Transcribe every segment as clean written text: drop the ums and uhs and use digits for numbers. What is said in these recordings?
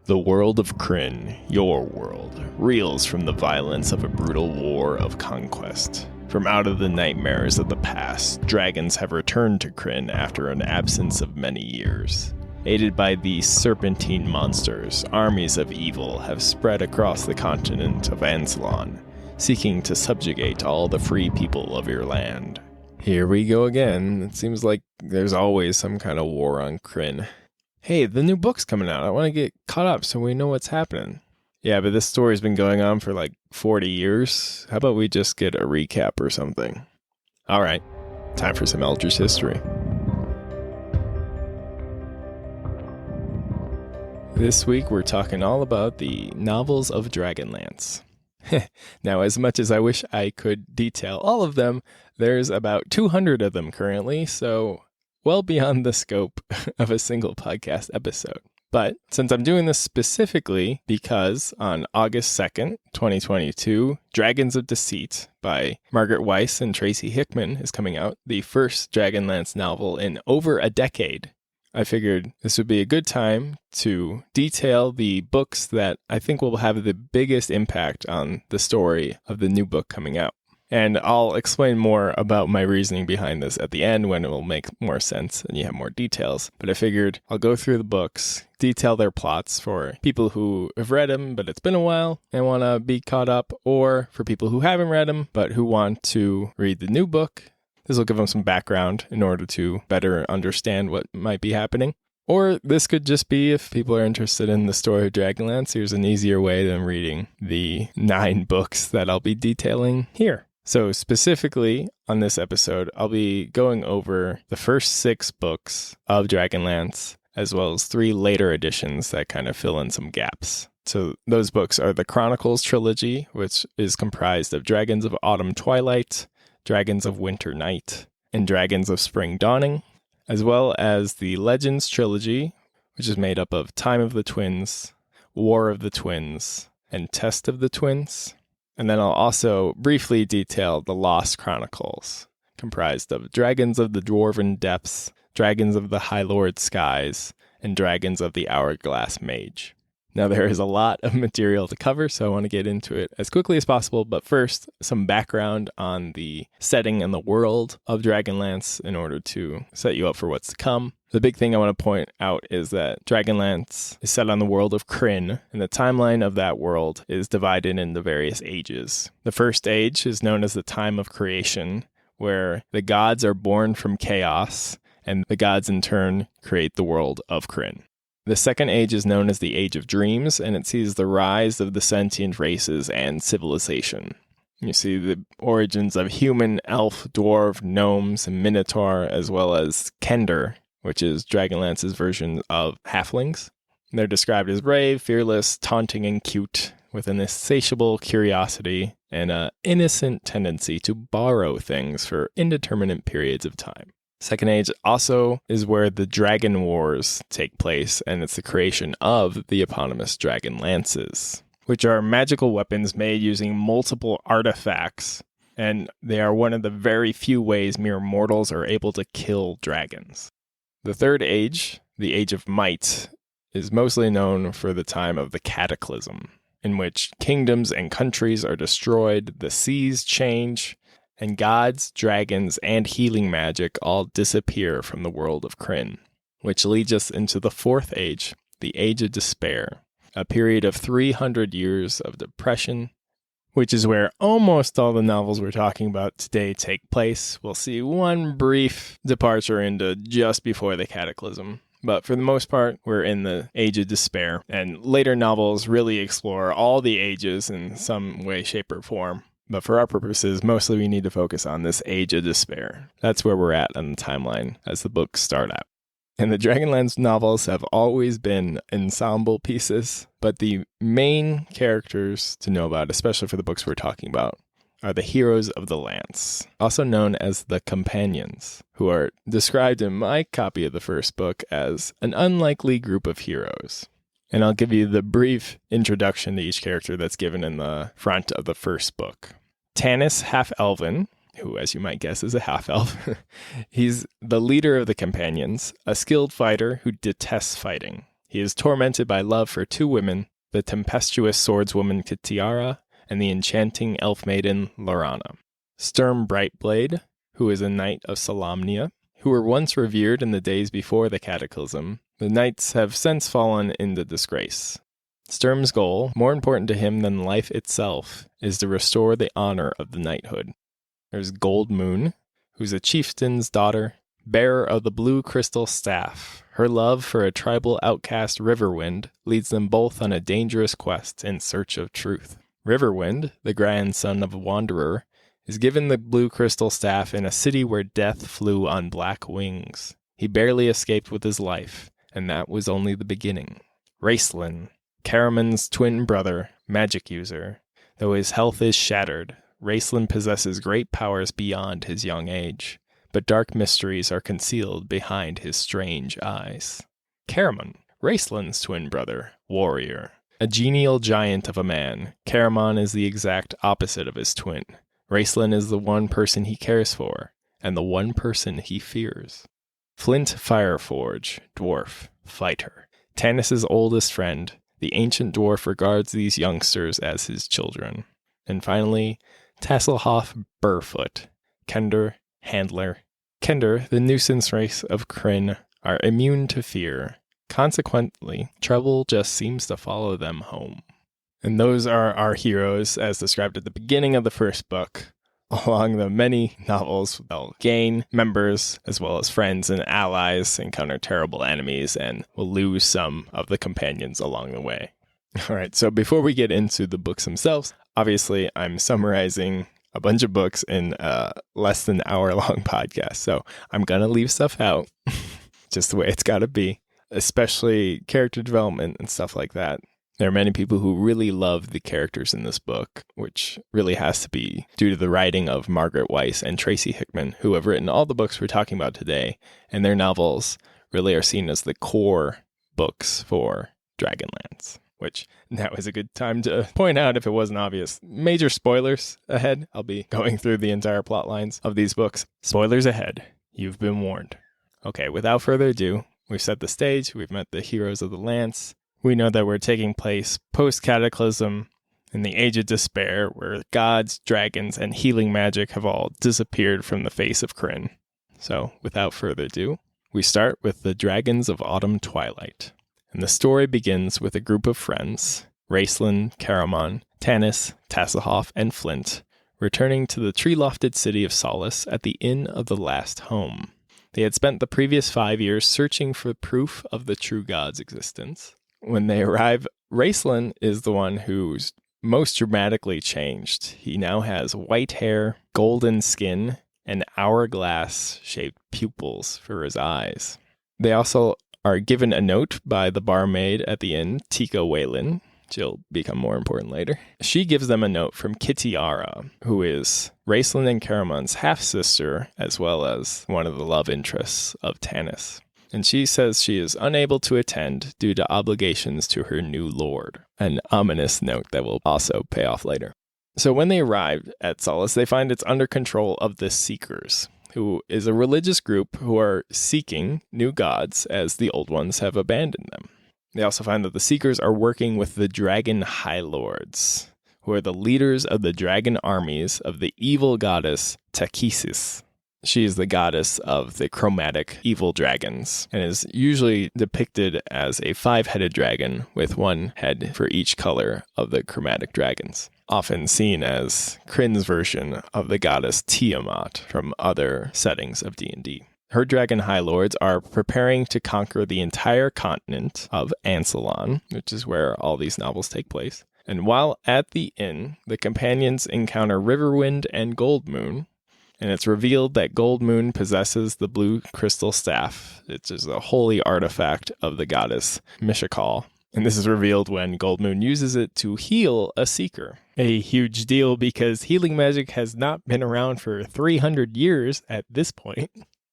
The world of Kryn, your world, reels from the violence of a brutal war of conquest. From out of the nightmares of the past, dragons have returned to Kryn after an absence of many years. Aided by these serpentine monsters, armies of evil have spread across the continent of Ansalon, seeking to subjugate all the free people of your land. Here we go again. It seems like there's always some kind of war on Kryn. Hey, the new book's coming out. I want to get caught up so we know what's happening. Yeah, but this story's been going on for like 40 years. How about we just get a recap or something? All right, time for some Eldritch history. This week we're talking all about the novels of Dragonlance. Now, as much as I wish I could detail all of them, there's about 200 of them currently, so well beyond the scope of a single podcast episode. But since I'm doing this specifically because on August 2nd, 2022, Dragons of Deceit by Margaret Weiss and Tracy Hickman is coming out, the first Dragonlance novel in over a decade, I figured this would be a good time to detail the books that I think will have the biggest impact on the story of the new book coming out. And I'll explain more about my reasoning behind this at the end when it will make more sense and you have more details. But I figured I'll go through the books, detail their plots for people who have read them, but it's been a while and want to be caught up, or for people who haven't read them, but who want to read the new book. This will give them some background in order to better understand what might be happening. Or this could just be if people are interested in the story of Dragonlance, here's an easier way than reading the 9 books that I'll be detailing here. So specifically on this episode, I'll be going over the first 6 books of Dragonlance, as well as 3 later editions that kind of fill in some gaps. So those books are the Chronicles Trilogy, which is comprised of Dragons of Autumn Twilight, Dragons of Winter Night, and Dragons of Spring Dawning, as well as the Legends Trilogy, which is made up of Time of the Twins, War of the Twins, and Test of the Twins. And then I'll also briefly detail the Lost Chronicles, comprised of Dragons of the Dwarven Depths, Dragons of the High Lord Skies, and Dragons of the Hourglass Mage. Now, there is a lot of material to cover, so I want to get into it as quickly as possible. But first, some background on the setting and the world of Dragonlance in order to set you up for what's to come. The big thing I want to point out is that Dragonlance is set on the world of Kryn, and the timeline of that world is divided into various ages. The first age is known as the time of creation, where the gods are born from chaos, and the gods in turn create the world of Kryn. The second age is known as the Age of Dreams, and it sees the rise of the sentient races and civilization. You see the origins of human, elf, dwarf, gnomes, and minotaur, as well as Kender, which is Dragonlance's version of halflings. They're described as brave, fearless, taunting, and cute, with an insatiable curiosity and an innocent tendency to borrow things for indeterminate periods of time. Second Age also is where the Dragon Wars take place, and it's the creation of the eponymous Dragonlances, which are magical weapons made using multiple artifacts, and they are one of the very few ways mere mortals are able to kill dragons. The Third Age, the Age of Might, is mostly known for the time of the Cataclysm, in which kingdoms and countries are destroyed, the seas change, and gods, dragons, and healing magic all disappear from the world of Kryn, which leads us into the Fourth Age, the Age of Despair, a period of 300 years of depression, which is where almost all the novels we're talking about today take place. We'll see one brief departure into just before the Cataclysm, but for the most part, we're in the Age of Despair, and later novels really explore all the ages in some way, shape, or form. But for our purposes, mostly we need to focus on this Age of Despair. That's where we're at on the timeline as the books start out. And the Dragonlance novels have always been ensemble pieces, but the main characters to know about, especially for the books we're talking about, are the heroes of the lance, also known as the companions, who are described in my copy of the first book as an unlikely group of heroes. And I'll give you the brief introduction to each character that's given in the front of the first book. Tanis Half-Elven, who, as you might guess, is a half-elf. He's the leader of the companions, a skilled fighter who detests fighting. He is tormented by love for two women, the tempestuous swordswoman Kitiara and the enchanting elf maiden Lorana. Sturm Brightblade, who is a knight of Solamnia, who were once revered in the days before the Cataclysm. The knights have since fallen into disgrace. Sturm's goal, more important to him than life itself, is to restore the honor of the knighthood. There's Gold Moon, who's a chieftain's daughter, bearer of the blue crystal staff. Her love for a tribal outcast Riverwind leads them both on a dangerous quest in search of truth. Riverwind, the grandson of a wanderer, is given the blue crystal staff in a city where death flew on black wings. He barely escaped with his life, and that was only the beginning. Raistlin, Caramon's twin brother, magic user. Though his health is shattered, Raistlin possesses great powers beyond his young age, but dark mysteries are concealed behind his strange eyes. Caramon, Raistlin's twin brother, warrior. A genial giant of a man, Caramon is the exact opposite of his twin. Raistlin is the one person he cares for, and the one person he fears. Flint Fireforge, dwarf, fighter. Tanis's oldest friend, the ancient dwarf regards these youngsters as his children. And finally, Tasselhoff Burrfoot, Kender, handler. Kender, the nuisance race of Kryn, are immune to fear. Consequently, trouble just seems to follow them home. And those are our heroes, as described at the beginning of the first book. Along the many novels, they'll gain members as well as friends and allies, encounter terrible enemies, and will lose some of the companions along the way. All right, so before we get into the books themselves, obviously I'm summarizing a bunch of books in a less than hour-long podcast, so I'm going to leave stuff out, just the way it's got to be, especially character development and stuff like that. There are many people who really love the characters in this book, which really has to be due to the writing of Margaret Weiss and Tracy Hickman, who have written all the books we're talking about today, and their novels really are seen as the core books for Dragonlance, which now is a good time to point out, if it wasn't obvious, major spoilers ahead. I'll be going through the entire plot lines of these books. Spoilers ahead. You've been warned. Okay, without further ado, we've set the stage, we've met the heroes of the Lance. We know that we're taking place post-Cataclysm in the Age of Despair, where gods, dragons, and healing magic have all disappeared from the face of Kryn. So, without further ado, we start with the Dragons of Autumn Twilight. And the story begins with a group of friends, Raistlin, Caramon, Tanis, Tasselhoff, and Flint, returning to the tree-lofted city of Solace at the Inn of the Last Home. They had spent the previous 5 years searching for proof of the true god's existence. When they arrive, Raistlin is the one who's most dramatically changed. He now has white hair, golden skin, and hourglass-shaped pupils for his eyes. They also are given a note by the barmaid at the inn, Tika Whalen. She'll become more important later. She gives them a note from Kitiara, who is Raistlin and Caramon's half-sister, as well as one of the love interests of Tanis. And she says she is unable to attend due to obligations to her new lord. An ominous note that will also pay off later. So when they arrive at Solace, they find it's under control of the Seekers, who is a religious group who are seeking new gods as the old ones have abandoned them. They also find that the Seekers are working with the Dragon High Lords, who are the leaders of the dragon armies of the evil goddess Takesis. She is the goddess of the chromatic evil dragons and is usually depicted as a 5-headed dragon with one head for each color of the chromatic dragons, often seen as Kryn's version of the goddess Tiamat from other settings of D&D. Her dragon high lords are preparing to conquer the entire continent of Ansalon, which is where all these novels take place. And while at the inn, the companions encounter Riverwind and Gold Moon, and it's revealed that Gold Moon possesses the blue crystal staff, which is a holy artifact of the goddess Mishakal. And this is revealed when Gold Moon uses it to heal a seeker. A huge deal because healing magic has not been around for 300 years at this point.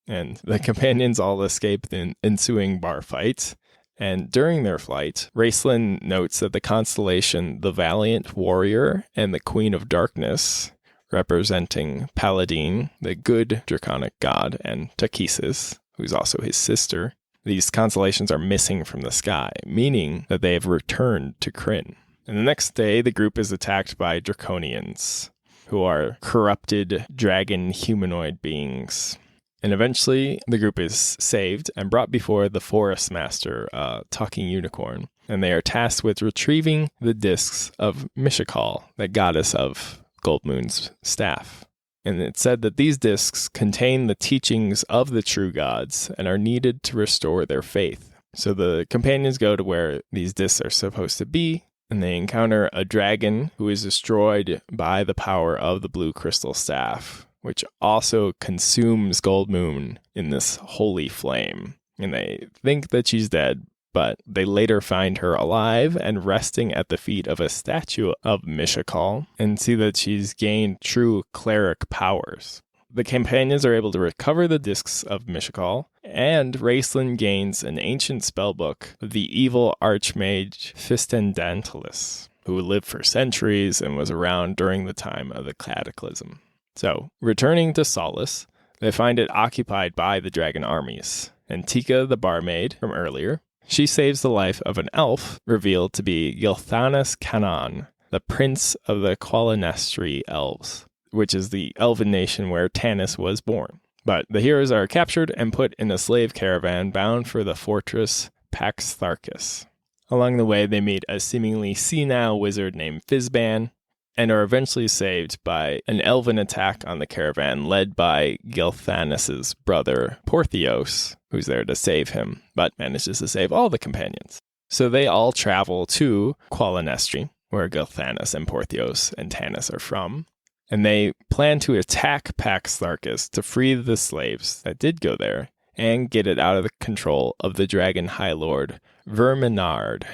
And the companions all escape the ensuing bar fight. And during their flight, Raistlin notes that the constellation the Valiant Warrior and the Queen of Darkness, representing Paladine, the good draconic god, and Takesis, who's also his sister, these constellations are missing from the sky, meaning that they have returned to Krynn. And the next day, the group is attacked by Draconians, who are corrupted dragon humanoid beings. And eventually, the group is saved and brought before the Forest Master, a talking unicorn. And they are tasked with retrieving the discs of Mishakal, the goddess of Goldmoon's staff. And it said that these discs contain the teachings of the true gods and are needed to restore their faith. So the companions go to where these discs are supposed to be, and they encounter a dragon who is destroyed by the power of the blue crystal staff, which also consumes Goldmoon in this holy flame. And they think that she's dead, but they later find her alive and resting at the feet of a statue of Mishakal and see that she's gained true cleric powers. The companions are able to recover the discs of Mishakal, and Raistlin gains an ancient spellbook of the evil archmage Fistendantilus, who lived for centuries and was around during the time of the Cataclysm. So, returning to Solace, they find it occupied by the dragon armies, and Tika, the barmaid from earlier, she saves the life of an elf revealed to be Gilthanas Canaan, the prince of the Qualinestri elves, which is the elven nation where Tanis was born. But the heroes are captured and put in a slave caravan bound for the fortress Paxtharkis. Along the way, they meet a seemingly senile wizard named Fizban, and are eventually saved by an elven attack on the caravan led by Gilthanas' brother Portheos, who's there to save him, but manages to save all the companions. So they all travel to Qualinestri, where Gilthanas and Portheos and Tanis are from, and they plan to attack Paxtharkis to free the slaves that did go there and get it out of the control of the dragon High Lord Verminard.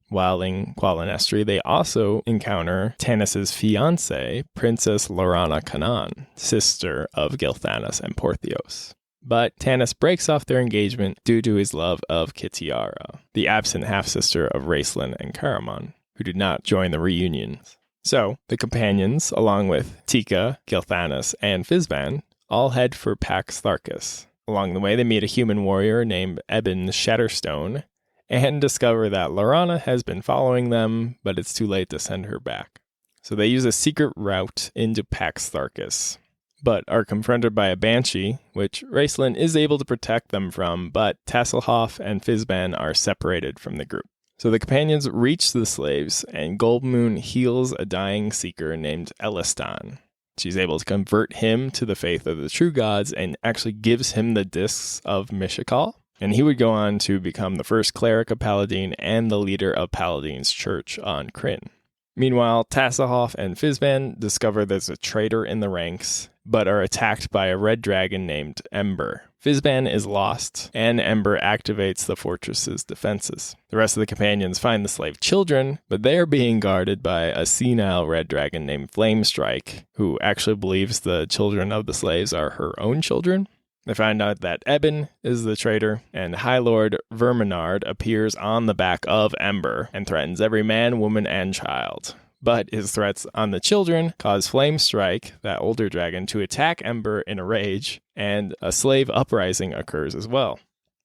While in Qualinestri, they also encounter Tanis' fiancée, Princess Lorana Canaan, sister of Gilthanas and Portheos. But Tanis breaks off their engagement due to his love of Kitiara, the absent half-sister of Raistlin and Caramon, who did not join the reunions. So, the companions, along with Tika, Gilthanas, and Fizban, all head for Paxtharkis. Along the way, they meet a human warrior named Eben Shatterstone, and discover that Lorana has been following them, but it's too late to send her back. So they use a secret route into Paxtharkis, but are confronted by a banshee, which Raistlin is able to protect them from, but Tasselhoff and Fizban are separated from the group. So the companions reach the slaves, and Goldmoon heals a dying seeker named Elistan. She's able to convert him to the faith of the true gods and actually gives him the discs of Mishakal. And he would go on to become the first cleric of Paladin and the leader of Paladin's church on Krynn. Meanwhile, Tasselhoff and Fizban discover there's a traitor in the ranks, but are attacked by a red dragon named Ember. Fizban is lost, and Ember activates the fortress's defenses. The rest of the companions find the slave children, but they are being guarded by a senile red dragon named Flamestrike, who actually believes the children of the slaves are her own children. They find out that Eben is the traitor, and High Lord Verminard appears on the back of Ember and threatens every man, woman, and child. But his threats on the children cause Flamestrike, that older dragon, to attack Ember in a rage, and a slave uprising occurs as well.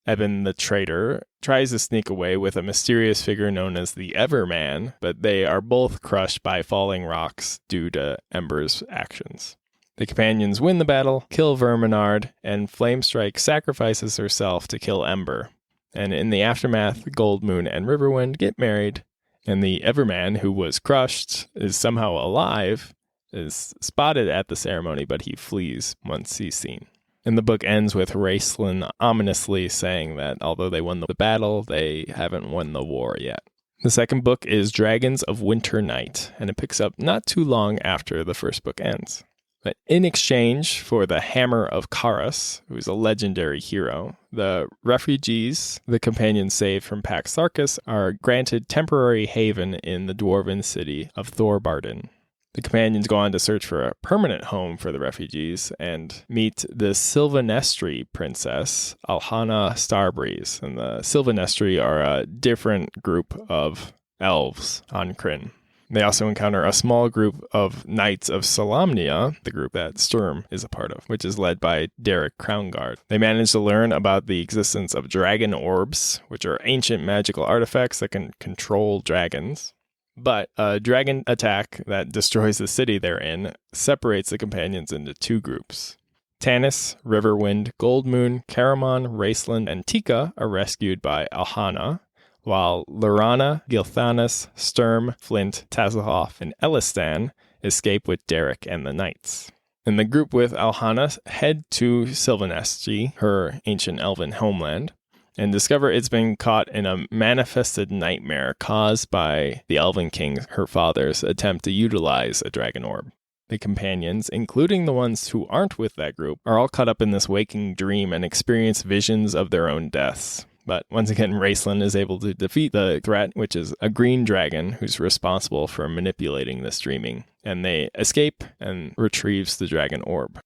Eben the traitor tries to sneak away with a mysterious figure known as the Everman, but they are both crushed by falling rocks due to Ember's actions. The companions win the battle, kill Verminard, and Flamestrike sacrifices herself to kill Ember. And in the aftermath, Goldmoon and Riverwind get married, and the Everman, who was crushed, is somehow alive, is spotted at the ceremony, but he flees once he's seen. And the book ends with Raistlin ominously saying that although they won the battle, they haven't won the war yet. The second book is Dragons of Winter Night, and it picks up not too long after the first book ends. But in exchange for the Hammer of Karas, who's a legendary hero, the refugees the companions saved from Paxtharkis are granted temporary haven in the dwarven city of Thorbarden. The companions go on to search for a permanent home for the refugees and meet the Sylvanestri princess, Alhana Starbreeze. And the Sylvanestri are a different group of elves on Krynn. They also encounter a small group of Knights of Solamnia, the group that Sturm is a part of, which is led by Derek Crownguard. They manage to learn about the existence of dragon orbs, which are ancient magical artifacts that can control dragons. But a dragon attack that destroys the city they're in separates the companions into two groups. Tanis, Riverwind, Goldmoon, Caramon, Raceland, and Tika are rescued by Alhana, while Lorana, Gilthanas, Sturm, Flint, Tazahoff, and Elistan escape with Derek and the Knights. And the group with Alhana head to Sylvanesti, her ancient elven homeland, and discover it's been caught in a manifested nightmare caused by the Elven King, her father's attempt to utilize a dragon orb. The companions, including the ones who aren't with that group, are all caught up in this waking dream and experience visions of their own deaths. But once again, Raceland is able to defeat the threat, which is a green dragon who's responsible for manipulating this dreaming. And they escape and retrieves the dragon orb.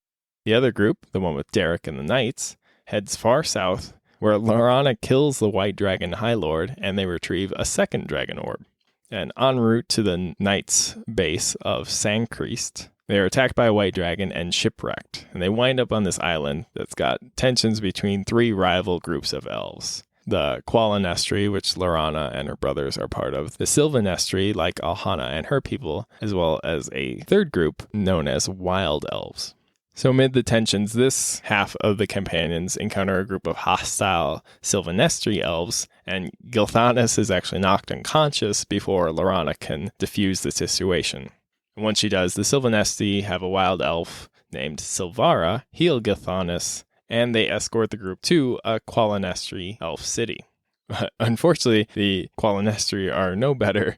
The other group, the one with Derek and the Knights, heads far south, where Lorana kills the White Dragon High Lord, and they retrieve a second dragon orb. And en route to the Knights' base of Sandcreast, they are attacked by a white dragon and shipwrecked. And they wind up on this island that's got tensions between three rival groups of elves. The Qualinestri, which Lorana and her brothers are part of. The Sylvanestri, like Alhana and her people, as well as a third group known as Wild Elves. So amid the tensions, this half of the companions encounter a group of hostile Sylvanestri elves, and Gilthanas is actually knocked unconscious before Lorana can defuse the situation. And once she does, the Sylvanesti have a wild elf named Silvara heal Gilthanas, and they escort the group to a Qualinestri elf city. But unfortunately, the Qualinestri are no better.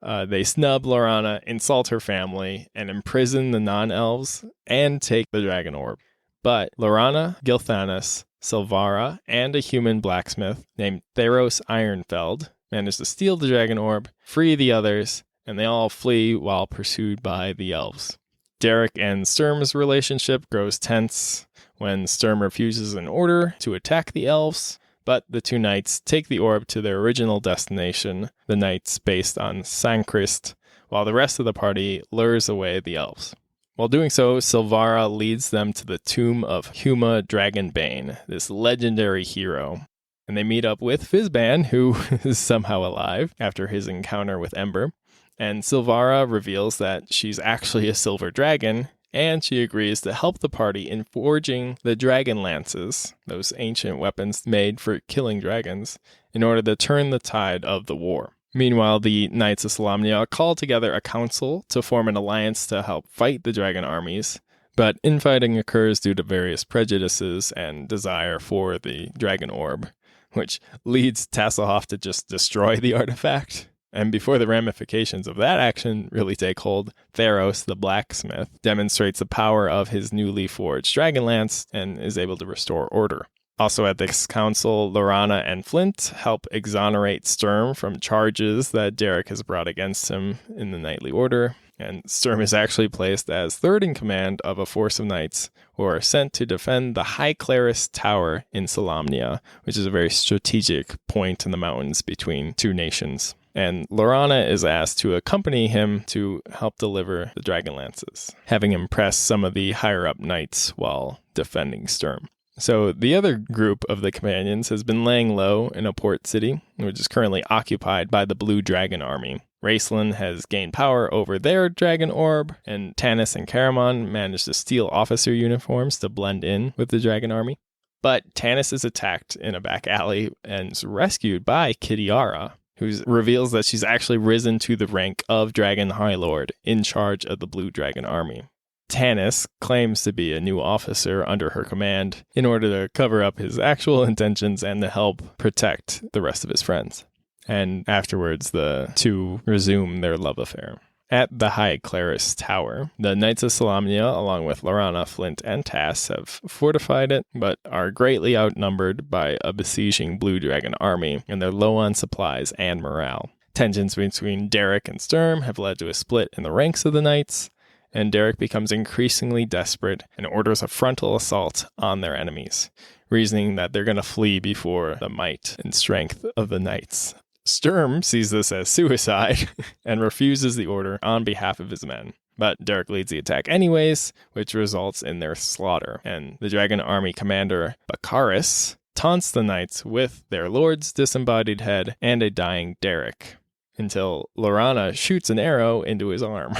They snub Lorana, insult her family, and imprison the non-elves, and take the dragon orb. But Lorana, Gilthanas, Silvara, and a human blacksmith named Theros Ironfeld manage to steal the dragon orb, free the others, and they all flee while pursued by the elves. Derek and Sturm's relationship grows tense when Sturm refuses an order to attack the elves, but the two knights take the orb to their original destination, the knights based on Sandcreast, while the rest of the party lures away the elves. While doing so, Silvara leads them to the tomb of Huma Dragonbane, this legendary hero. And they meet up with Fizban, who is somehow alive after his encounter with Ember. And Silvara reveals that she's actually a silver dragon, and she agrees to help the party in forging the Dragonlances, those ancient weapons made for killing dragons, in order to turn the tide of the war. Meanwhile, the Knights of Solamnia call together a council to form an alliance to help fight the dragon armies, but infighting occurs due to various prejudices and desire for the dragon orb, which leads Tasslehoff to just destroy the artifact. And before the ramifications of that action really take hold, Theros, the blacksmith, demonstrates the power of his newly forged Dragonlance and is able to restore order. Also at this council, Lorana and Flint help exonerate Sturm from charges that Derek has brought against him in the Knightly Order. And Sturm is actually placed as third in command of a force of knights who are sent to defend the High Claris Tower in Solamnia, which is a very strategic point in the mountains between two nations. And Lorana is asked to accompany him to help deliver the Dragonlances, having impressed some of the higher-up knights while defending Sturm. So the other group of the companions has been laying low in a port city, which is currently occupied by the Blue Dragon Army. Raceland has gained power over their dragon orb, and Tanis and Caramon managed to steal officer uniforms to blend in with the dragon army. But Tanis is attacked in a back alley and is rescued by Kitiara, who reveals that she's actually risen to the rank of Dragon High Lord in charge of the Blue Dragon Army. Tanis claims to be a new officer under her command in order to cover up his actual intentions and to help protect the rest of his friends. And afterwards, the two resume their love affair. At the High Claris Tower, the Knights of Solamnia, along with Lorana, Flint, and Tass, have fortified it, but are greatly outnumbered by a besieging Blue Dragon army, and they're low on supplies and morale. Tensions between Derek and Sturm have led to a split in the ranks of the knights, and Derek becomes increasingly desperate and orders a frontal assault on their enemies, reasoning that they're going to flee before the might and strength of the knights. Sturm sees this as suicide and refuses the order on behalf of his men. But Derek leads the attack anyways, which results in their slaughter. And the dragon army commander, Bakaris, taunts the knights with their lord's disembodied head and a dying Derek, until Laurana shoots an arrow into his arm.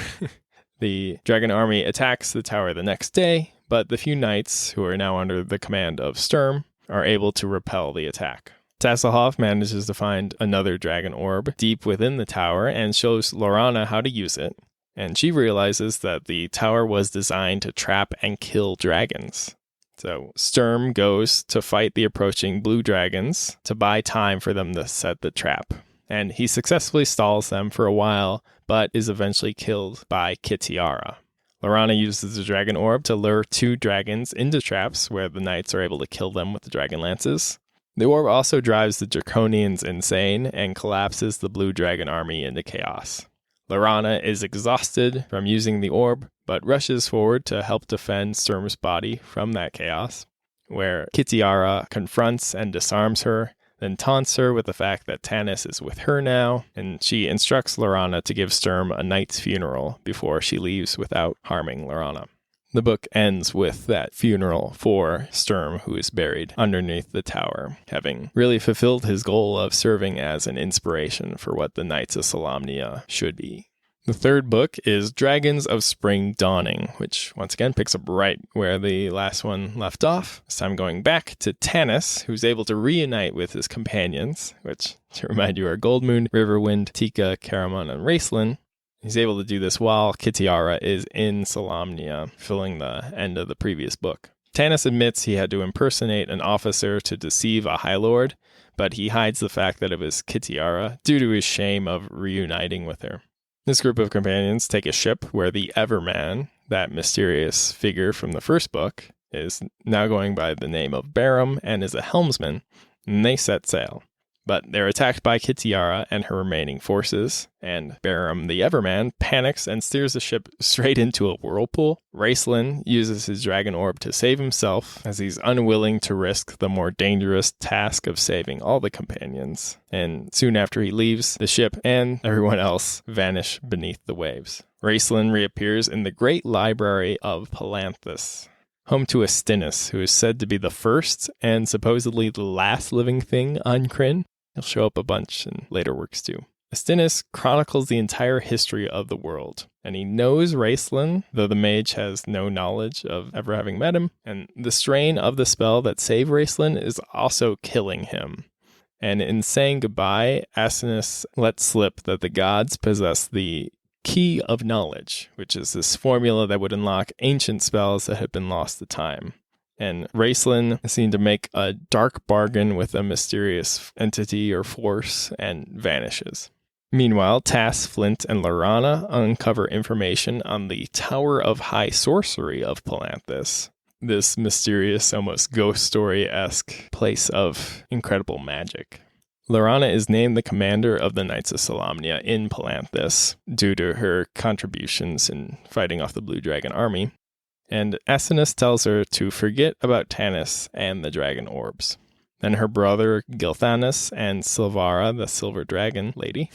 The dragon army attacks the tower the next day, but the few knights, who are now under the command of Sturm, are able to repel the attack. Tasselhoff manages to find another dragon orb deep within the tower and shows Laurana how to use it, and she realizes that the tower was designed to trap and kill dragons. So Sturm goes to fight the approaching blue dragons to buy time for them to set the trap, and he successfully stalls them for a while, but is eventually killed by Kitiara. Laurana uses the dragon orb to lure 2 dragons into traps where the knights are able to kill them with the dragon lances. The orb also drives the Draconians insane and collapses the blue dragon army into chaos. Laurana is exhausted from using the orb, but rushes forward to help defend Sturm's body from that chaos, where Kitiara confronts and disarms her, then taunts her with the fact that Tanis is with her now, and she instructs Laurana to give Sturm a knight's funeral before she leaves without harming Laurana. The book ends with that funeral for Sturm, who is buried underneath the tower, having really fulfilled his goal of serving as an inspiration for what the Knights of Solamnia should be. The third book is Dragons of Spring Dawning, which once again picks up right where the last one left off. This time going back to Tanis, who's able to reunite with his companions, which, to remind you, are Goldmoon, Riverwind, Tika, Caramon, and Raceland. He's able to do this while Kitiara is in Solamnia, filling the end of the previous book. Tanis admits he had to impersonate an officer to deceive a High Lord, but he hides the fact that it was Kitiara due to his shame of reuniting with her. This group of companions take a ship where the Everman, that mysterious figure from the first book, is now going by the name of Barum and is a helmsman, and they set sail. But they're attacked by Kitiara and her remaining forces, and Barum the Everman panics and steers the ship straight into a whirlpool. Raceland uses his dragon orb to save himself, as he's unwilling to risk the more dangerous task of saving all the companions. And soon after he leaves, the ship and everyone else vanish beneath the waves. Raceland reappears in the great library of Palanthus, home to Astinus, who is said to be the first and supposedly the last living thing on Krynn. He'll show up a bunch in later works too. Astinus chronicles the entire history of the world, and he knows Raceland, though the mage has no knowledge of ever having met him, and the strain of the spell that saved Raceland is also killing him. And in saying goodbye, Astinus lets slip that the gods possess the Key of Knowledge, which is this formula that would unlock ancient spells that had been lost to time. And Raceland seemed to make a dark bargain with a mysterious entity or force and vanishes. Meanwhile, Tass, Flint, and Laurana uncover information on the Tower of High Sorcery of Palanthus, this mysterious, almost ghost story-esque place of incredible magic. Laurana is named the commander of the Knights of Solamnia in Palanthus due to her contributions in fighting off the Blue Dragon army, and Astinus tells her to forget about Tanis and the dragon orbs. Then her brother Gilthanas and Silvara, the Silver Dragon lady,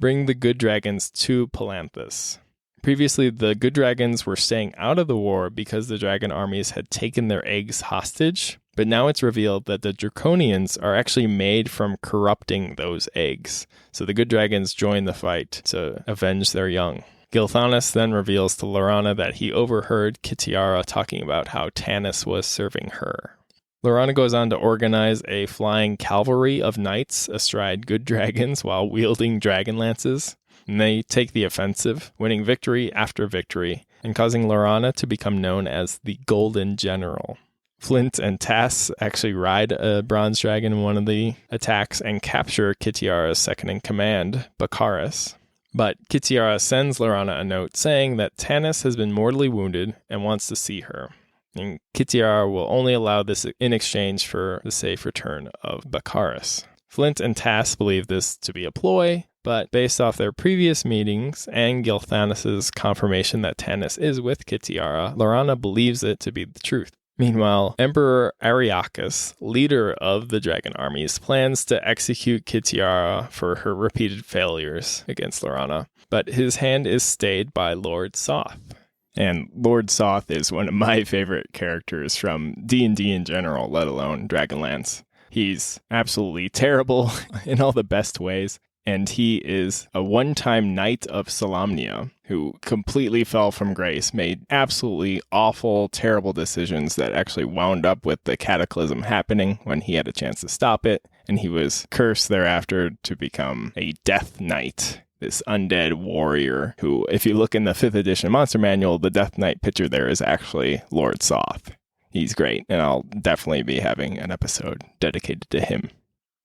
bring the good dragons to Palanthus. Previously, the good dragons were staying out of the war because the dragon armies had taken their eggs hostage, but now it's revealed that the Draconians are actually made from corrupting those eggs. So the good dragons join the fight to avenge their young. Gilthanas then reveals to Laurana that he overheard Kitiara talking about how Tanis was serving her. Laurana goes on to organize a flying cavalry of knights astride good dragons while wielding dragon lances. And they take the offensive, winning victory after victory, and causing Laurana to become known as the Golden General. Flint and Tass actually ride a bronze dragon in one of the attacks and capture Kitiara's second-in-command, Bakaris. But Kitiara sends Laurana a note saying that Tanis has been mortally wounded and wants to see her. And Kitiara will only allow this in exchange for the safe return of Bakaris. Flint and Tass believe this to be a ploy, but based off their previous meetings and Gilthanas' confirmation that Tanis is with Kitiara, Laurana believes it to be the truth. Meanwhile, Emperor Ariakas, leader of the dragon armies, plans to execute Kitiara for her repeated failures against Laurana, but his hand is stayed by Lord Soth. And Lord Soth is one of my favorite characters from D&D in general, let alone Dragonlance. He's absolutely terrible in all the best ways, and he is a one-time knight of Solamnia who completely fell from grace, made absolutely awful, terrible decisions that actually wound up with the cataclysm happening when he had a chance to stop it, and he was cursed thereafter to become a Death Knight, this undead warrior who, if you look in the 5th edition Monster Manual, the Death Knight picture there is actually Lord Soth. He's great, and I'll definitely be having an episode dedicated to him.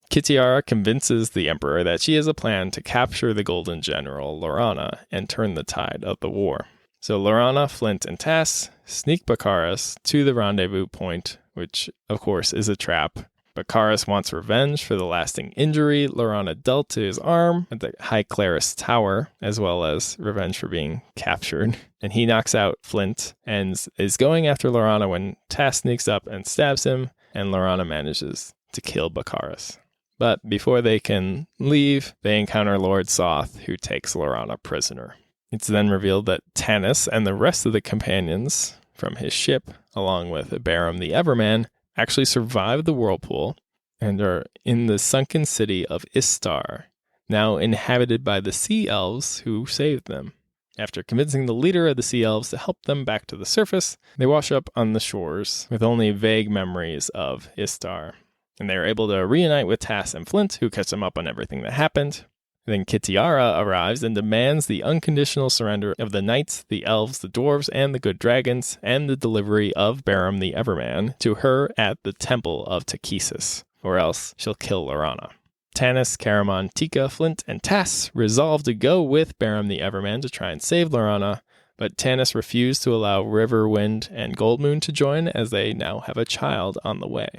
Kitiara convinces the Emperor that she has a plan to capture the Golden General, Laurana, and turn the tide of the war. So Laurana, Flint, and Tass sneak Bakaris to the rendezvous point, which, of course, is a trap. Bakaris wants revenge for the lasting injury Laurana dealt to his arm at the High Clerist's Tower, as well as revenge for being captured. And he knocks out Flint and is going after Laurana when Tass sneaks up and stabs him, and Laurana manages to kill Bakaris. But before they can leave, they encounter Lord Soth, who takes Laurana prisoner. It's then revealed that Tanis and the rest of the companions from his ship, along with Barum the Everman, actually survived the whirlpool and are in the sunken city of Istar, now inhabited by the Sea Elves who saved them. After convincing the leader of the Sea Elves to help them back to the surface, they wash up on the shores with only vague memories of Istar. And they are able to reunite with Tass and Flint, who catch them up on everything that happened. Then Kitiara arrives and demands the unconditional surrender of the knights, the elves, the dwarves, and the good dragons, and the delivery of Barum the Everman to her at the Temple of Takesis, or else she'll kill Laurana. Tanis, Caramon, Tika, Flint, and Tass resolve to go with Barum the Everman to try and save Laurana, but Tanis refused to allow Riverwind and Goldmoon to join, as they now have a child on the way.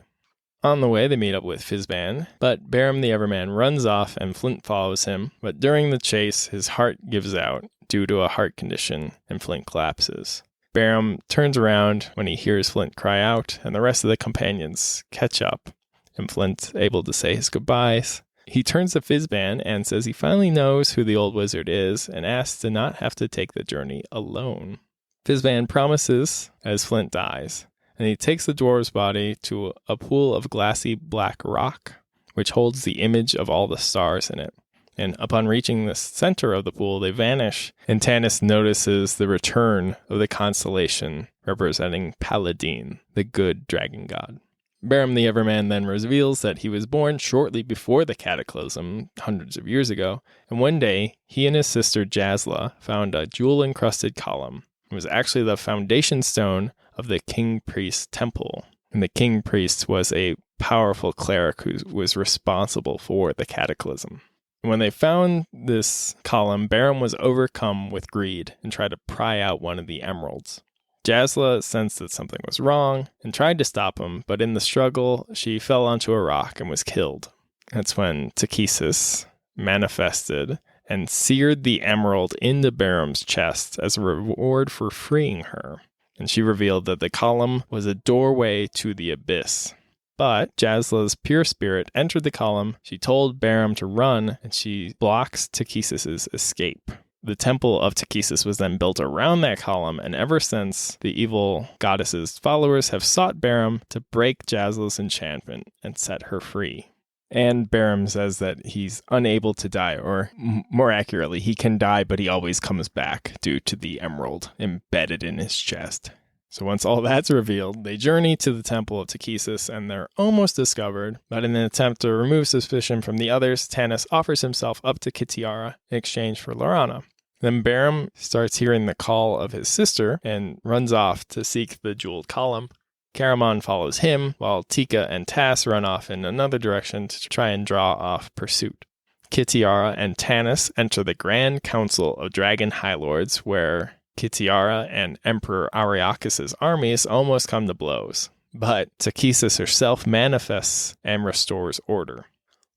On the way, they meet up with Fizban, but Barum the Everman runs off and Flint follows him, but during the chase, his heart gives out due to a heart condition, and Flint collapses. Barum turns around when he hears Flint cry out, and the rest of the companions catch up, and Flint's able to say his goodbyes. He turns to Fizban and says he finally knows who the old wizard is, and asks to not have to take the journey alone. Fizban promises as Flint dies, and he takes the dwarf's body to a pool of glassy black rock, which holds the image of all the stars in it. And upon reaching the center of the pool, they vanish, and Tanis notices the return of the constellation representing Paladin, the good dragon god. Barum the Everman then reveals that he was born shortly before the cataclysm, hundreds of years ago, and one day, he and his sister Jasla found a jewel-encrusted column. It was actually the foundation stone of the King Priest Temple. And the King Priest was a powerful cleric who was responsible for the cataclysm. When they found this column, Barum was overcome with greed and tried to pry out one of the emeralds. Jasla sensed that something was wrong and tried to stop him, but in the struggle, she fell onto a rock and was killed. That's when Takesis manifested and seared the emerald into Barum's chest as a reward for freeing her. And she revealed that the column was a doorway to the abyss. But Jasla's pure spirit entered the column, she told Barum to run, and she blocks Takesis' escape. The temple of Takesis was then built around that column, and ever since, the evil goddess's followers have sought Barum to break Jasla's enchantment and set her free. And Barum says that he's unable to die, or more accurately, he can die, but he always comes back due to the emerald embedded in his chest. So once all that's revealed, they journey to the Temple of Takesis, and they're almost discovered, but in an attempt to remove suspicion from the others, Tanis offers himself up to Kitiara in exchange for Laurana. Then Barum starts hearing the call of his sister and runs off to seek the jeweled column. Caramon follows him, while Tika and Tass run off in another direction to try and draw off pursuit. Kitiara and Tanis enter the Grand Council of Dragon High Lords, where Kitiara and Emperor Ariakas' armies almost come to blows. But Takesis herself manifests and restores order.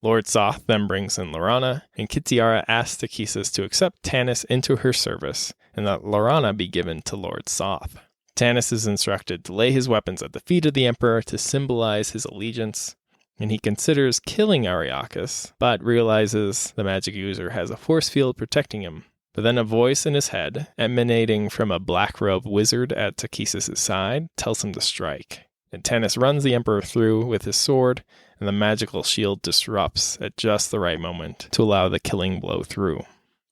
Lord Soth then brings in Laurana, and Kitiara asks Takesis to accept Tanis into her service, and that Laurana be given to Lord Soth. Tanis is instructed to lay his weapons at the feet of the Emperor to symbolize his allegiance, and he considers killing Ariakas, but realizes the magic user has a force field protecting him. But then a voice in his head, emanating from a black-robed wizard at Takesis' side, tells him to strike. And Tanis runs the Emperor through with his sword, and the magical shield disrupts at just the right moment to allow the killing blow through.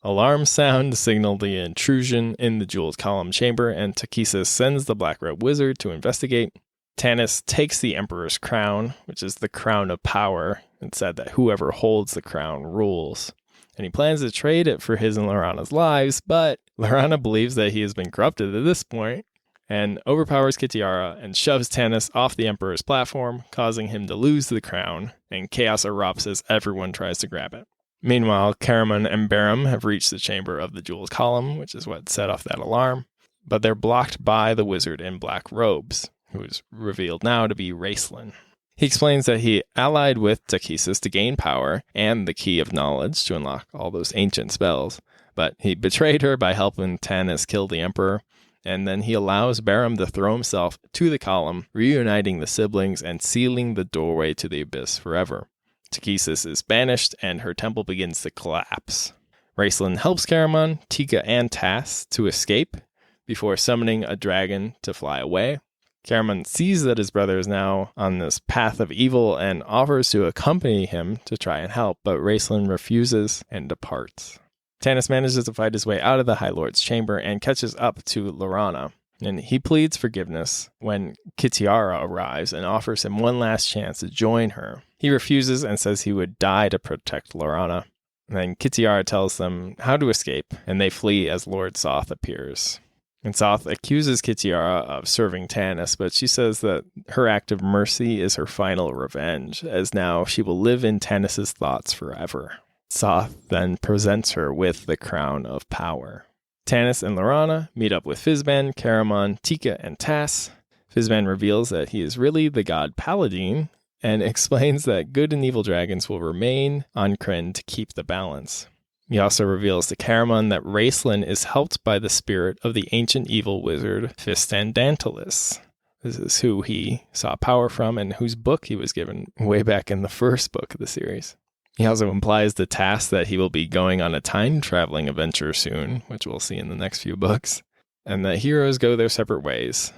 Alarms sound to signal the intrusion in the jeweled column chamber, and Takesis sends the black-robed wizard to investigate. Tanis takes the Emperor's crown, which is the crown of power, and said that whoever holds the crown rules. And he plans to trade it for his and Laurana's lives, but Laurana believes that he has been corrupted at this point, and overpowers Kitiara and shoves Tanis off the Emperor's platform, causing him to lose the crown, and chaos erupts as everyone tries to grab it. Meanwhile, Caramon and Barum have reached the chamber of the jeweled column, which is what set off that alarm, but they're blocked by the wizard in black robes, who is revealed now to be Raistlin. He explains that he allied with Takesis to gain power and the key of knowledge to unlock all those ancient spells, but he betrayed her by helping Tanis kill the Emperor, and then he allows Barum to throw himself to the column, reuniting the siblings and sealing the doorway to the abyss forever. Takesis is banished, and her temple begins to collapse. Raistlin helps Caramon, Tika, and Tass to escape before summoning a dragon to fly away. Caramon sees that his brother is now on this path of evil and offers to accompany him to try and help, but Raistlin refuses and departs. Tanis manages to fight his way out of the High Lord's chamber and catches up to Laurana, and he pleads forgiveness when Kitiara arrives and offers him one last chance to join her. He refuses and says he would die to protect Laurana. And then Kitiara tells them how to escape, and they flee as Lord Soth appears. And Soth accuses Kitiara of serving Tanis, but she says that her act of mercy is her final revenge, as now she will live in Tanis' thoughts forever. Soth then presents her with the crown of power. Tanis and Laurana meet up with Fizban, Caramon, Tika, and Tass. Fizban reveals that he is really the god Paladin, and explains that good and evil dragons will remain on Krynn to keep the balance. He also reveals to Caramon that Raistlin is helped by the spirit of the ancient evil wizard Fistandantalis. This is who he saw power from and whose book he was given way back in the first book of the series. He also implies to Tass that he will be going on a time-traveling adventure soon, which we'll see in the next few books, and that heroes go their separate ways.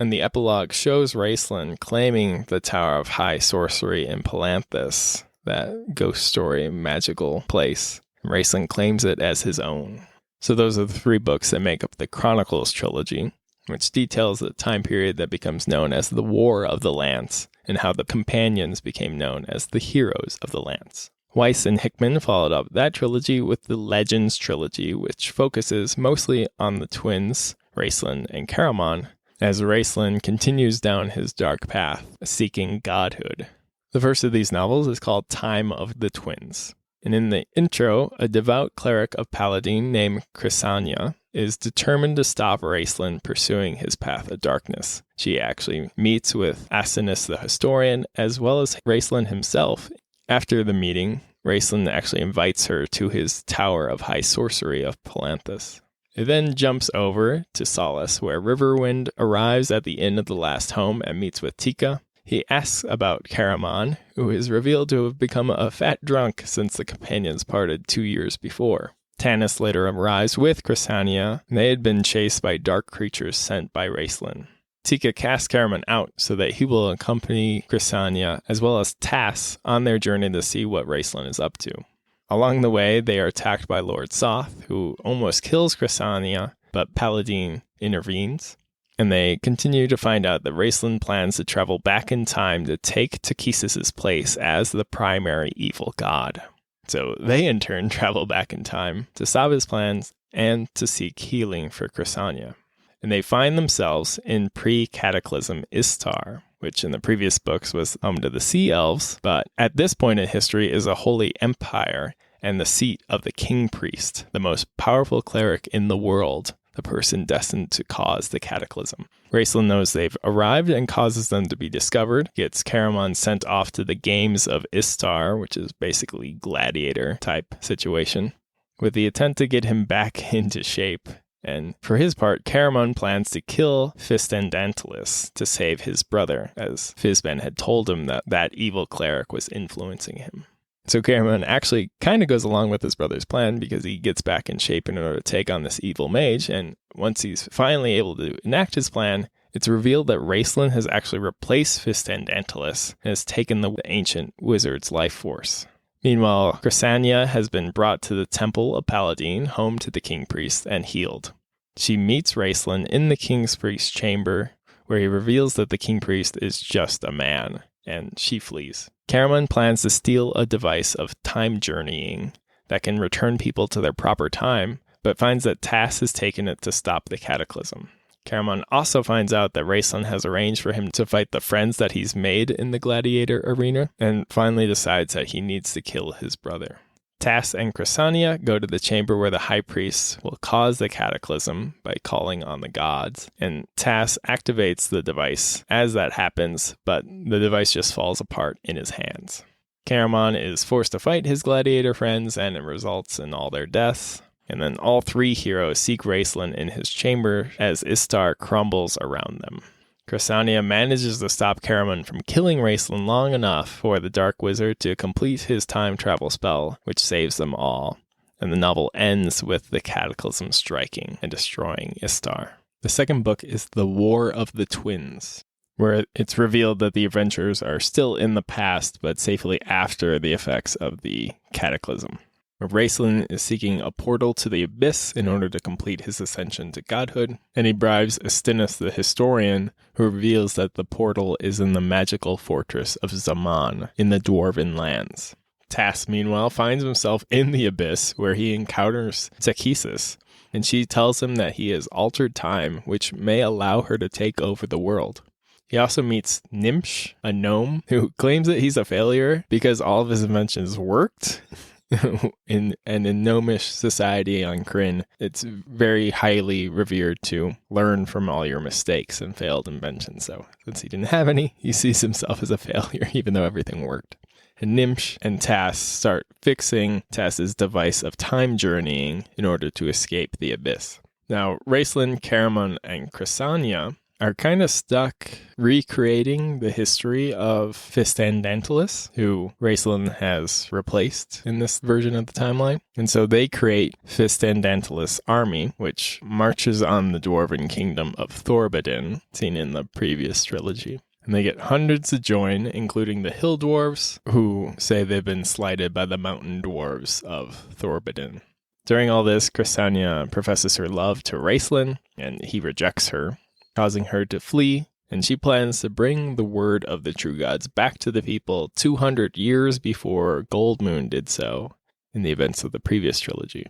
And the epilogue shows Raistlin claiming the Tower of High Sorcery in Palanthas, that ghost story magical place. Raistlin claims it as his own. So those are the 3 books that make up the Chronicles Trilogy, which details the time period that becomes known as the War of the Lance, and how the companions became known as the Heroes of the Lance. Weiss and Hickman followed up that trilogy with the Legends Trilogy, which focuses mostly on the twins, Raistlin and Caramon, as Raistlin continues down his dark path, seeking godhood. The first of these novels is called Time of the Twins. And in the intro, a devout cleric of Paladin named Chrysania is determined to stop Raistlin pursuing his path of darkness. She actually meets with Asinus the historian, as well as Raistlin himself. After the meeting, Raistlin actually invites her to his Tower of High Sorcery of Palanthas. It then jumps over to Solace, where Riverwind arrives at the inn of the last home and meets with Tika. He asks about Caramon, who is revealed to have become a fat drunk since the companions parted 2 years before. Tanis later arrives with Chrysania, and they had been chased by dark creatures sent by Raistlin. Tika casts Caramon out so that he will accompany Chrysania as well as Tass on their journey to see what Raistlin is up to. Along the way, they are attacked by Lord Soth, who almost kills Chrysania, but Paladin intervenes. And they continue to find out that Raistlin plans to travel back in time to take Takesis' place as the primary evil god. So they in turn travel back in time to stop his plans and to seek healing for Chrysania. And they find themselves in pre-Cataclysm Istar, which in the previous books was home to the Sea Elves, but at this point in history is a holy empire and the seat of the King Priest, the most powerful cleric in the world, the person destined to cause the cataclysm. Raistlin knows they've arrived and causes them to be discovered, gets Caramon sent off to the Games of Istar, which is basically gladiator type situation, with the intent to get him back into shape And for his part, Caramon plans to kill Fistandantilus to save his brother, as Fizban had told him that evil cleric was influencing him. So Caramon actually kind of goes along with his brother's plan because he gets back in shape in order to take on this evil mage, and once he's finally able to enact his plan, it's revealed that Raistlin has actually replaced Fistandantilus and has taken the ancient wizard's life force. Meanwhile, Chrysania has been brought to the Temple of Paladine, home to the King Priest, and healed. She meets Raistlin in the King's Priest's chamber, where he reveals that the King Priest is just a man, and she flees. Caramon plans to steal a device of time journeying that can return people to their proper time, but finds that Tass has taken it to stop the cataclysm. Caramon also finds out that Raistlin has arranged for him to fight the friends that he's made in the gladiator arena, and finally decides that he needs to kill his brother. Tass and Chrysania go to the chamber where the High Priest will cause the cataclysm by calling on the gods, and Tass activates the device as that happens, but the device just falls apart in his hands. Caramon is forced to fight his gladiator friends, and it results in all their deaths. And then all three heroes seek Raistlin in his chamber as Istar crumbles around them. Chrysania manages to stop Caramon from killing Raistlin long enough for the Dark Wizard to complete his time travel spell, which saves them all. And the novel ends with the cataclysm striking and destroying Istar. The second book is The War of the Twins, where it's revealed that the adventurers are still in the past, but safely after the effects of the cataclysm. Raistlin is seeking a portal to the Abyss in order to complete his ascension to godhood, and he bribes Astinus the historian, who reveals that the portal is in the magical fortress of Zaman in the Dwarven lands. Tass, meanwhile, finds himself in the Abyss, where he encounters Zakisis, and she tells him that he has altered time, which may allow her to take over the world. He also meets Nimsh, a gnome, who claims that he's a failure because all of his inventions worked. in gnomish society on Kryn, it's very highly revered to learn from all your mistakes and failed inventions. So since he didn't have any, he sees himself as a failure, even though everything worked. And Nimsh and Tass start fixing Tass's device of time journeying in order to escape the Abyss. Now, Raistlin, Caramon, and Chrysania are kind of stuck recreating the history of Fistandantilus, who Raistlin has replaced in this version of the timeline. And so they create Fistandantilus' army, which marches on the dwarven kingdom of Thorbidin, seen in the previous trilogy. And they get hundreds to join, including the hill dwarves, who say they've been slighted by the mountain dwarves of Thorbidin. During all this, Chrysania professes her love to Raistlin, and he rejects her, causing her to flee, and she plans to bring the word of the true gods back to the people 200 years before Goldmoon did so in the events of the previous trilogy.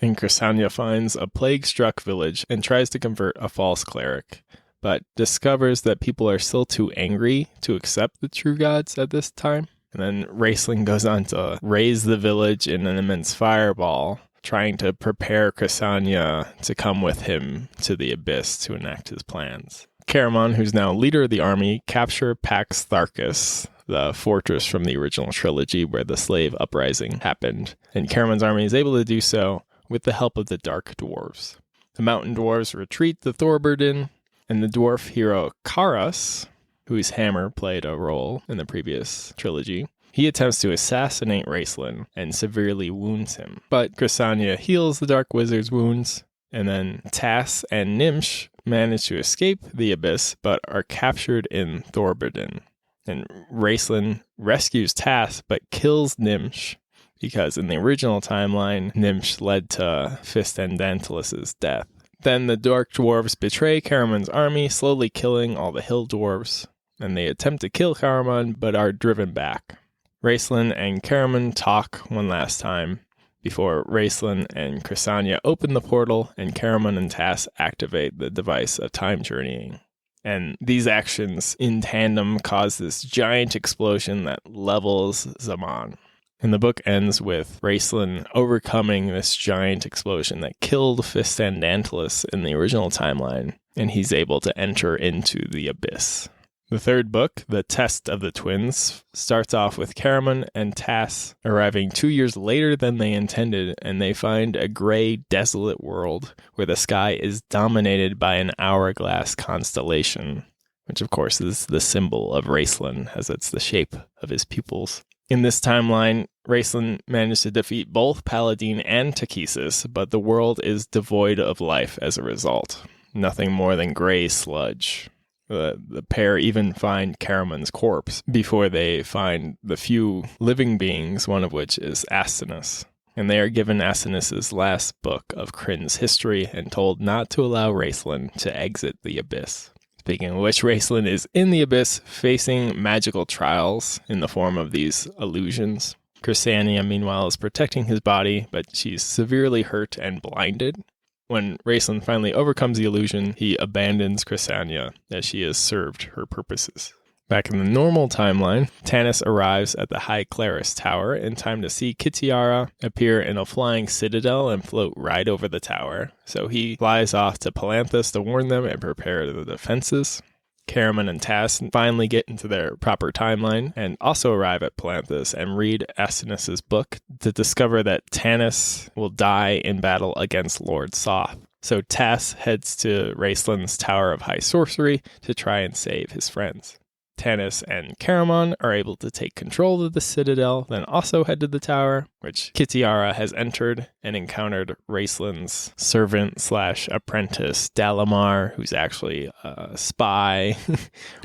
And Chrysania finds a plague-struck village and tries to convert a false cleric, but discovers that people are still too angry to accept the true gods at this time. And then Raistlin goes on to raise the village in an immense fireball, trying to prepare Chrysania to come with him to the Abyss to enact his plans. Caramon, who's now leader of the army, capture Pax Tharkus, the fortress from the original trilogy where the slave uprising happened, and Caramon's army is able to do so with the help of the Dark Dwarves. The mountain dwarves retreat to Thorbidin, and the dwarf hero Karas, whose hammer played a role in the previous trilogy, he attempts to assassinate Raistlin and severely wounds him. But Chrysania heals the Dark Wizard's wounds, and then Tass and Nimsh manage to escape the Abyss, but are captured in Thorbidin. And Raistlin rescues Tass, but kills Nimsh, because in the original timeline, Nimsh led to Fistandantilus' death. Then the Dark Dwarves betray Caramon's army, slowly killing all the Hill Dwarves, and they attempt to kill Caramon, but are driven back. Raistlin and Caramon talk one last time before Raistlin and Chrysania open the portal and Caramon and Tass activate the device of time journeying. And these actions in tandem cause this giant explosion that levels Zaman. And the book ends with Raistlin overcoming this giant explosion that killed Fistandantilus in the original timeline, and he's able to enter into the Abyss. The third book, The Test of the Twins, starts off with Caramon and Tass arriving 2 years later than they intended, and they find a gray, desolate world where the sky is dominated by an hourglass constellation, which of course is the symbol of Raistlin, as it's the shape of his pupils. In this timeline, Raistlin managed to defeat both Paladin and Takesis, but the world is devoid of life as a result. Nothing more than gray sludge. The pair even find Caramon's corpse before they find the few living beings, one of which is Astinus. And they are given Astinus's last book of Kryn's history and told not to allow Raistlin to exit the Abyss. Speaking of which, Raistlin is in the Abyss facing magical trials in the form of these illusions. Crysania, meanwhile, is protecting his body, but she's severely hurt and blinded. When Raistlin finally overcomes the illusion, he abandons Crysania as she has served her purposes. Back in the normal timeline, Tanis arrives at the High Clerist's tower in time to see Kitiara appear in a flying citadel and float right over the tower. So he flies off to Palanthas to warn them and prepare the defenses. Caramon and Tass finally get into their proper timeline and also arrive at Palanthas and read Astinus's book to discover that Tanis will die in battle against Lord Soth. So Tass heads to Raistlin's Tower of High Sorcery to try and save his friends. Tanis and Caramon are able to take control of the citadel, then also head to the tower, which Kitiara has entered and encountered Raistlin's servant/apprentice, Dalamar, who's actually a spy,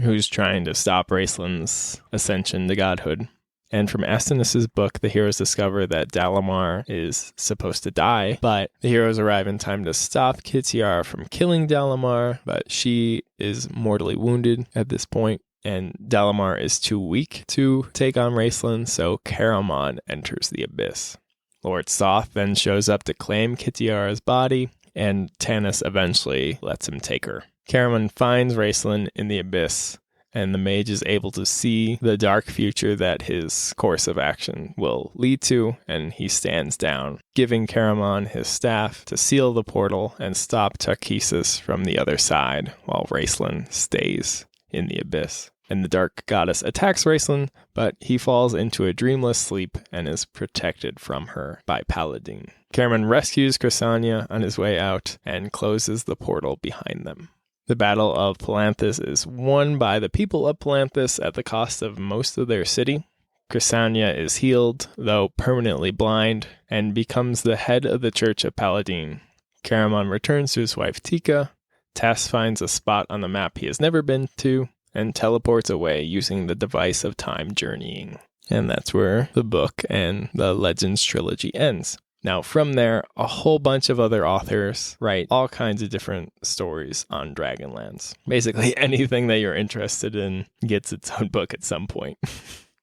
who's trying to stop Raistlin's ascension to godhood. And from Astinus's book, the heroes discover that Dalamar is supposed to die, but the heroes arrive in time to stop Kitiara from killing Dalamar, but she is mortally wounded at this point. And Dalamar is too weak to take on Raistlin, so Caramon enters the Abyss. Lord Soth then shows up to claim Kitiara's body, and Tanis eventually lets him take her. Caramon finds Raistlin in the Abyss, and the mage is able to see the dark future that his course of action will lead to, and he stands down, giving Caramon his staff to seal the portal and stop Takesis from the other side, while Raistlin stays in the Abyss. And the Dark Goddess attacks Raistlin, but he falls into a dreamless sleep and is protected from her by Paladin. Caramon rescues Crysania on his way out and closes the portal behind them. The Battle of Palanthas is won by the people of Palanthas at the cost of most of their city. Crysania is healed, though permanently blind, and becomes the head of the Church of Paladin. Caramon returns to his wife Tika. Tass finds a spot on the map he has never been to and teleports away using the device of time journeying. And that's where the book and the Legends Trilogy ends. Now, from there, a whole bunch of other authors write all kinds of different stories on Dragonlance. Basically, anything that you're interested in gets its own book at some point.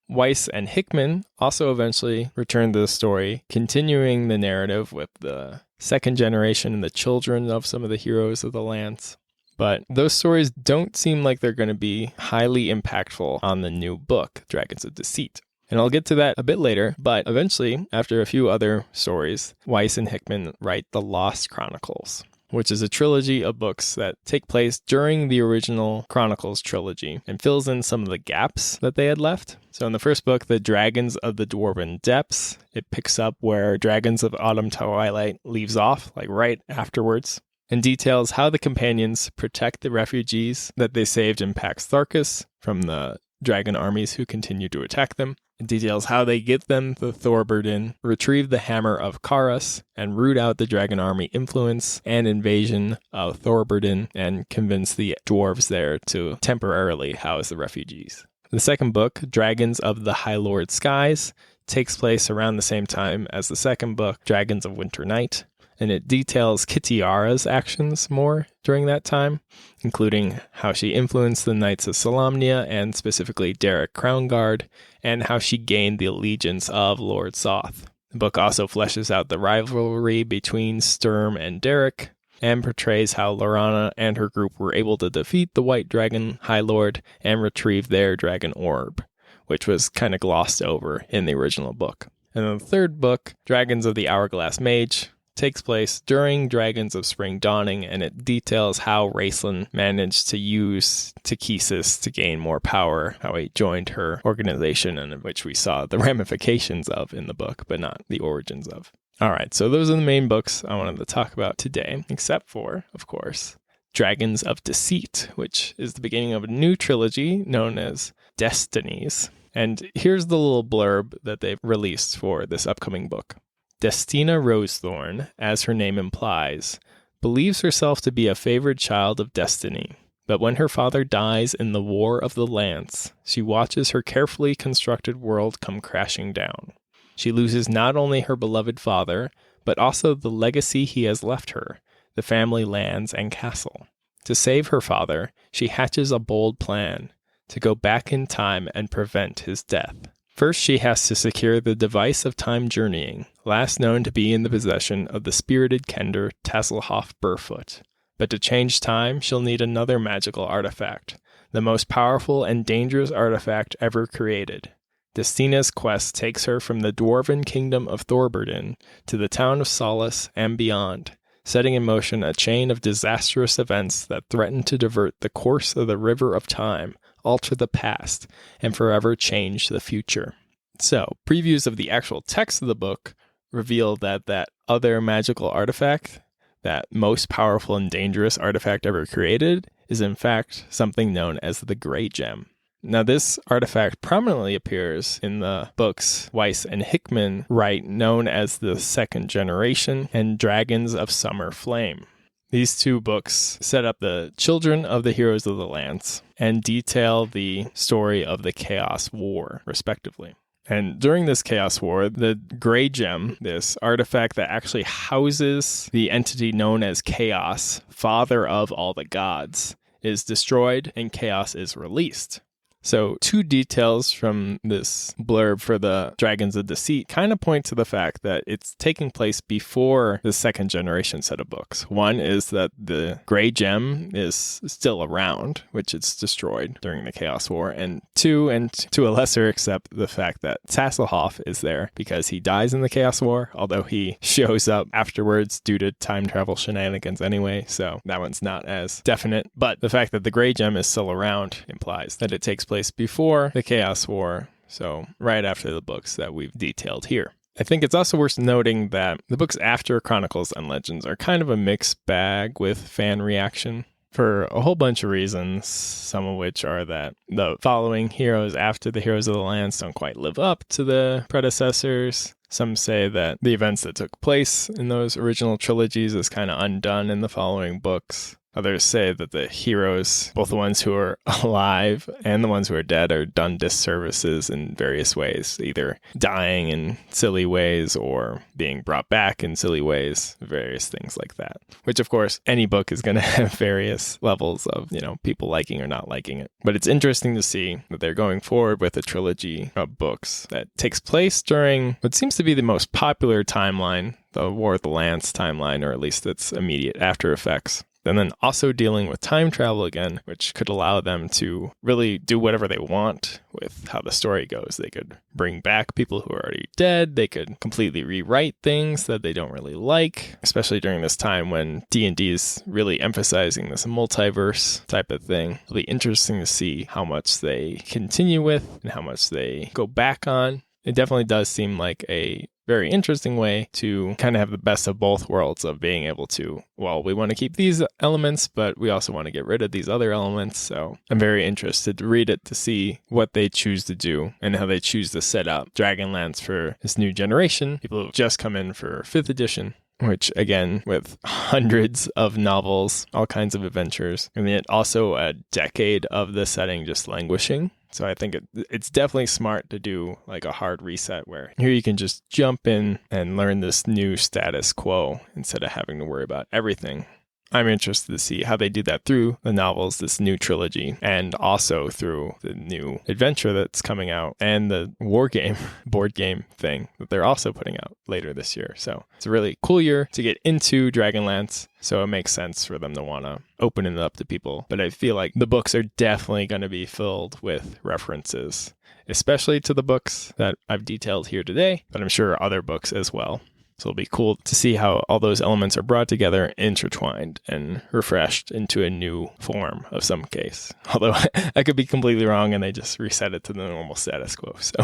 Weiss and Hickman also eventually returned to the story, continuing the narrative with the second generation and the children of some of the heroes of the Lance. But those stories don't seem like they're going to be highly impactful on the new book, Dragons of Deceit. And I'll get to that a bit later, but eventually, after a few other stories, Weiss and Hickman write The Lost Chronicles, which is a trilogy of books that take place during the original Chronicles Trilogy and fills in some of the gaps that they had left. So in the first book, The Dragons of the Dwarven Depths, it picks up where Dragons of Autumn Twilight leaves off, like right afterwards, and details how the companions protect the refugees that they saved in Pax Tharkus from the dragon armies who continue to attack them. It details how they get them the Thorbardin, retrieve the Hammer of Karas, and root out the dragon army influence and invasion of Thorbardin, and convince the dwarves there to temporarily house the refugees. The second book, Dragons of the High Lord Skies, takes place around the same time as the second book, Dragons of Winter Night, and it details Kitiara's actions more during that time, including how she influenced the Knights of Solamnia and specifically Derek Crownguard, and how she gained the allegiance of Lord Soth. The book also fleshes out the rivalry between Sturm and Derek, and portrays how Lorana and her group were able to defeat the White Dragon High Lord and retrieve their dragon orb, which was kind of glossed over in the original book. And then the third book, Dragons of the Hourglass Mage, takes place during Dragons of Spring Dawning, and it details how Raistlin managed to use Takhisis to gain more power, how he joined her organization, and which we saw the ramifications of in the book, but not the origins of. All right, so those are the main books I wanted to talk about today, except for, of course, Dragons of Deceit, which is the beginning of a new trilogy known as Destinies. And here's the little blurb that they've released for this upcoming book. Destina Rosethorn, as her name implies, believes herself to be a favored child of destiny. But when her father dies in the War of the Lance, she watches her carefully constructed world come crashing down. She loses not only her beloved father, but also the legacy he has left her, the family lands and castle. To save her father, she hatches a bold plan to go back in time and prevent his death. First, she has to secure the device of time journeying, last known to be in the possession of the spirited kender Tasselhoff Burrfoot. But to change time, she'll need another magical artifact, the most powerful and dangerous artifact ever created. Destina's quest takes her from the dwarven kingdom of Thorberdin to the town of Solace and beyond, setting in motion a chain of disastrous events that threaten to divert the course of the river of time, alter the past, and forever change the future. So, previews of the actual text of the book reveal that other magical artifact, that most powerful and dangerous artifact ever created, is in fact something known as the Grey Gem. Now, this artifact prominently appears in the books Weiss and Hickman write, known as the Second Generation and Dragons of Summer Flame. These two books set up the children of the heroes of the Lance and detail the story of the Chaos War, respectively. And during this Chaos War, the Grey Gem, this artifact that actually houses the entity known as Chaos, father of all the gods, is destroyed and Chaos is released. So, two details from this blurb for the Dragons of Deceit kind of point to the fact that it's taking place before the second generation set of books. One is that the Grey Gem is still around, which it's destroyed during the Chaos War. And two, and to a lesser extent, the fact that Tasselhoff is there because he dies in the Chaos War, although he shows up afterwards due to time travel shenanigans anyway. So that one's not as definite. But the fact that the Grey Gem is still around implies that it takes place before the Chaos War, so right after the books that we've detailed here. I think it's also worth noting that the books after Chronicles and Legends are kind of a mixed bag with fan reaction for a whole bunch of reasons, some of which are that the following heroes after the Heroes of the Lance don't quite live up to the predecessors. Some say that the events that took place in those original trilogies is kind of undone in the following books. Others say that the heroes, both the ones who are alive and the ones who are dead, are done disservices in various ways, either dying in silly ways or being brought back in silly ways, various things like that. Which, of course, any book is going to have various levels of, people liking or not liking it. But it's interesting to see that they're going forward with a trilogy of books that takes place during what seems to be the most popular timeline, the War of the Lance timeline, or at least its immediate after effects. And then also dealing with time travel again, which could allow them to really do whatever they want with how the story goes. They could bring back people who are already dead. They could completely rewrite things that they don't really like, especially during this time when D&D is really emphasizing this multiverse type of thing. It'll be interesting to see how much they continue with and how much they go back on. It definitely does seem like a very interesting way to kind of have the best of both worlds of being able to, we want to keep these elements, but we also want to get rid of these other elements. So I'm very interested to read it to see what they choose to do and how they choose to set up Dragonlance for this new generation. People who've just come in for 5th edition, which again, with hundreds of novels, all kinds of adventures, and then also a decade of the setting just languishing. So I think it's definitely smart to do like a hard reset where here you can just jump in and learn this new status quo instead of having to worry about everything. I'm interested to see how they do that through the novels, this new trilogy, and also through the new adventure that's coming out and the war game, board game thing that they're also putting out later this year. So it's a really cool year to get into Dragonlance. So it makes sense for them to want to open it up to people. But I feel like the books are definitely going to be filled with references, especially to the books that I've detailed here today, but I'm sure other books as well. So it'll be cool to see how all those elements are brought together, intertwined, and refreshed into a new form of some case. Although I could be completely wrong and they just reset it to the normal status quo. So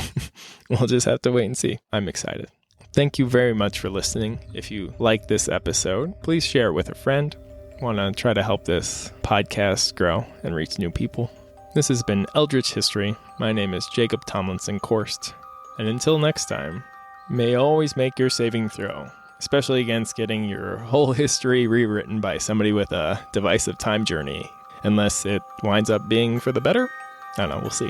we'll just have to wait and see. I'm excited. Thank you very much for listening. If you like this episode, please share it with a friend. Want to try to help this podcast grow and reach new people. This has been Eldritch History. My name is Jacob Tomlinson Korst. And until next time, may you always make your saving throw, especially against getting your whole history rewritten by somebody with a divisive time journey, unless it winds up being for the better. I don't know, we'll see.